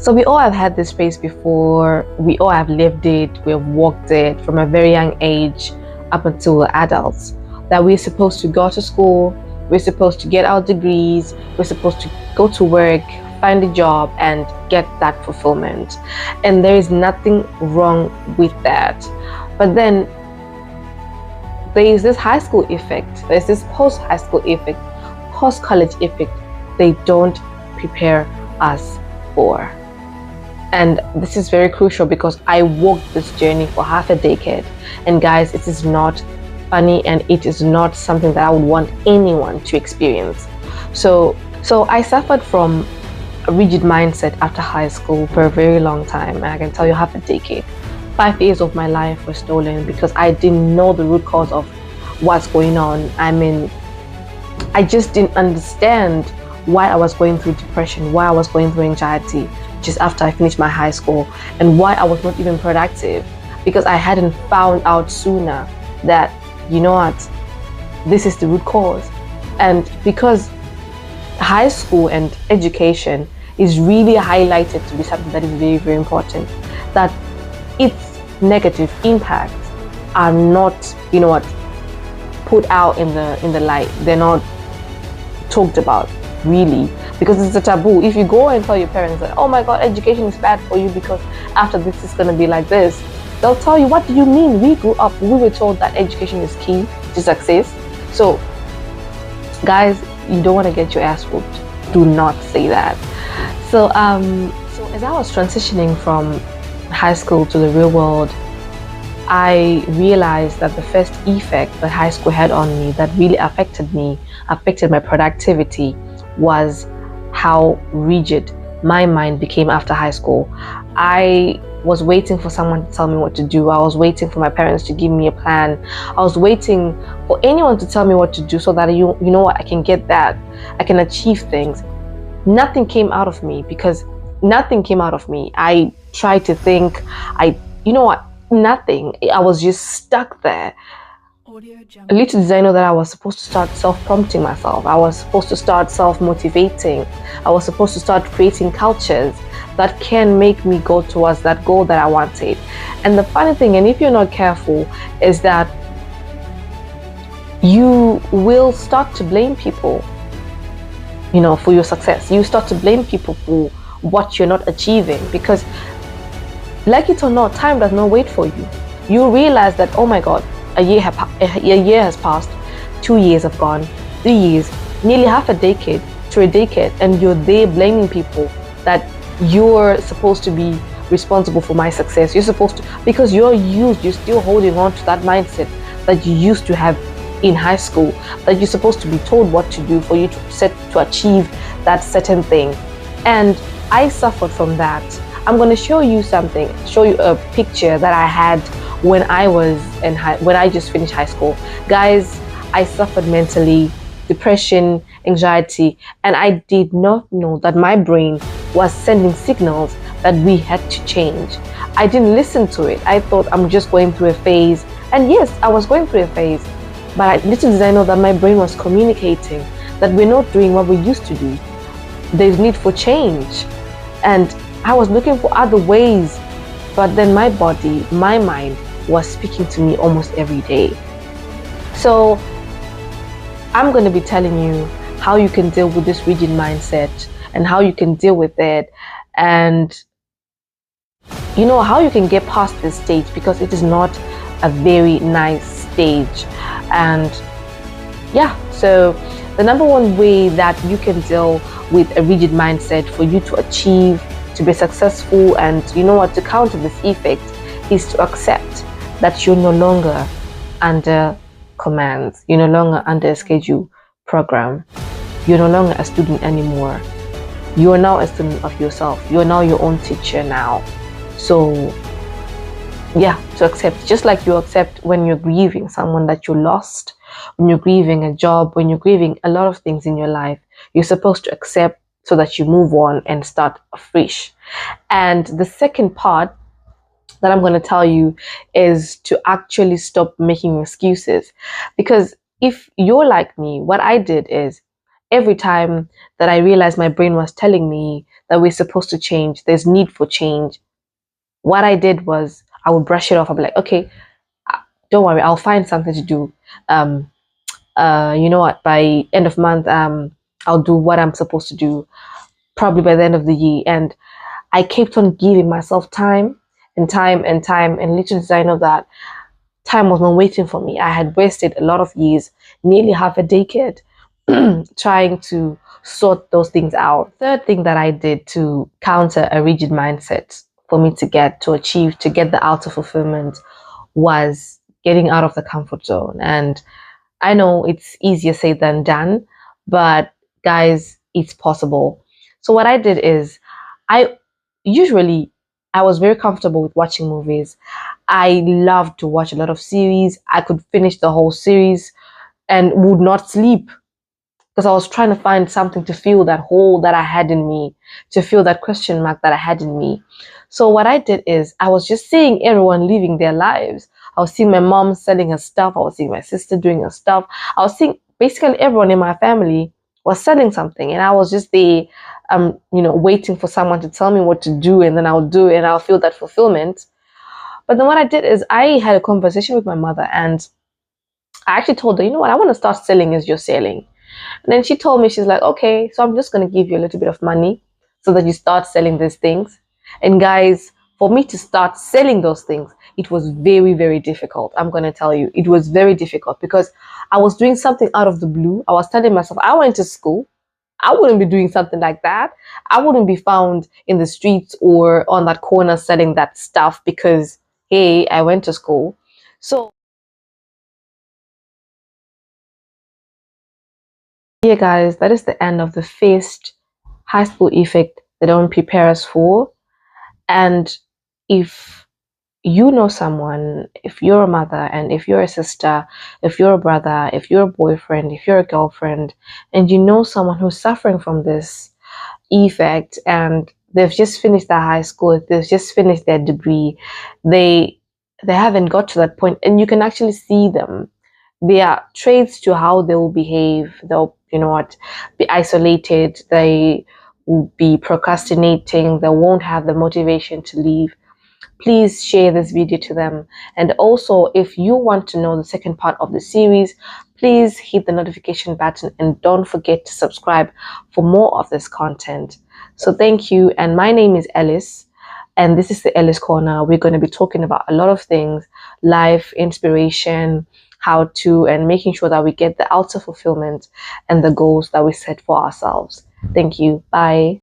So we all have had this phase before, we all have lived it, we have walked it from a very young age up until we're adults. That we're supposed to go to school, we're supposed to get our degrees, we're supposed to go to work, find a job, and get that fulfillment. And there is nothing wrong with that. But then there is this high school effect, there's this post high school effect, post college effect they don't prepare us for. And this is very crucial because I walked this journey for half a decade. And guys, it is not funny and it is not something that I would want anyone to experience. So I suffered from a rigid mindset after high school for a very long time. And I can tell you, half a decade. 5 years of my life were stolen because I didn't know the root cause of what's going on. I mean, I just didn't understand why I was going through depression, why I was going through anxiety just after I finished my high school, and why I was not even productive, because I hadn't found out sooner that, you know what, this is the root cause. And because high school and education is really highlighted to be something that is very, very important, that its negative impacts are not, you know what, put out in the light. They're not talked about really, because it's a taboo. If you go and tell your parents that, oh my god, education is bad for you because after this it's going to be like this, they'll tell you, what do you mean? We grew up, we were told that education is key to success. So guys, you don't want to get your ass whooped. Do not say that. So as I was transitioning from high school to the real world, I realized that the first effect that high school had on me that really affected my productivity, was how rigid my mind became after high school. I was waiting for someone to tell me what to do. I was waiting for my parents to give me a plan. I was waiting for anyone to tell me what to do so that you know what, I can get that. I can achieve things. Nothing came out of me because nothing came out of me. I tried to think, nothing. I was just stuck there. Little did I know that I was supposed to start self-prompting myself. I was supposed to start self-motivating. I was supposed to start creating cultures that can make me go towards that goal that I wanted. And the funny thing, and if you're not careful, is that you will start to blame people, for your success. You start to blame people for what you're not achieving, because like it or not, time does not wait for you. You realize that, oh my god, a year has passed, 2 years have gone, 3 years, nearly half a decade to a decade, and you're there blaming people that you're supposed to be responsible for my success. You're supposed to, because you're still holding on to that mindset that you used to have in high school, that you're supposed to be told what to do for you to achieve that certain thing. And I suffered from that. I'm going to show you a picture that I had when I just finished high school. Guys, I suffered mentally, depression, anxiety, and I did not know that my brain was sending signals that we had to change. I didn't listen to it. I thought I'm just going through a phase. And yes, I was going through a phase, but little did I know that my brain was communicating that we're not doing what we used to do. There's need for change. And I was looking for other ways, but then my body, my mind was speaking to me almost every day. So I'm going to be telling you how you can deal with this rigid mindset and how you can deal with it, and how you can get past this stage, because it is not a very nice stage. And so the number one way that you can deal with a rigid mindset for you to achieve, to be successful, and to counter this effect, is to accept that you're no longer under commands. You're no longer under a schedule program. You're no longer a student anymore. You are now a student of yourself. You are now your own teacher now. So to accept, just like you accept when you're grieving someone that you lost, when you're grieving a job, when you're grieving a lot of things in your life, you're supposed to accept so that you move on and start afresh. And the second part that I'm going to tell you is to actually stop making excuses. Because if you're like me, what I did is every time that I realized my brain was telling me that we're supposed to change, there's need for change, what I did was I would brush it off. I'd be like, okay, don't worry, I'll find something to do. Um, you know what? By end of month, I'll do what I'm supposed to do. Probably by the end of the year, and I kept on giving myself time and time and time, and little did I know that time was not waiting for me. I had wasted a lot of years, nearly half a decade, trying to sort those things out. Third thing that I did to counter a rigid mindset for me to achieve, to get the outer fulfillment was getting out of the comfort zone. And I know it's easier said than done, but guys, it's possible. So what I did is I usually I was very comfortable with watching movies. I loved to watch a lot of series. I could finish the whole series and would not sleep because I was trying to find something to fill that hole that I had in me, to fill that question mark that I had in me. So what I did is I was just seeing everyone living their lives. I was seeing my mom selling her stuff. I was seeing my sister doing her stuff. I was seeing basically everyone in my family was selling something, and I was just there, waiting for someone to tell me what to do, and then I'll do it, and I'll feel that fulfillment. But then what I did is I had a conversation with my mother, and I actually told her, you know what, I want to start selling as you're selling. And then she told me, she's like, okay, so I'm just going to give you a little bit of money so that you start selling these things. And guys, for me to start selling those things, it was very, very difficult. I'm going to tell you, it was very difficult because I was doing something out of the blue. I was telling myself, I went to school. I wouldn't be doing something like that. I wouldn't be found in the streets or on that corner selling that stuff because, hey, I went to school. So, yeah, guys, that is the end of the first high school effect they don't prepare us for. And if you know someone, if you're a mother and if you're a sister, if you're a brother, if you're a boyfriend, if you're a girlfriend, and you know someone who's suffering from this effect and they've just finished their high school, they've just finished their degree, they they haven't got to that point, and you can actually see them. There are traits to how they will behave. They'll, be isolated. They will be procrastinating. They won't have the motivation to leave. Please share this video to them. And also, if you want to know the second part of the series, please hit the notification button and don't forget to subscribe for more of this content. So thank you. And my name is Ellis, and this is the Ellis Corner. We're going to be talking about a lot of things: life, inspiration, how to, and making sure that we get the outer fulfillment and the goals that we set for ourselves. Thank you. Bye.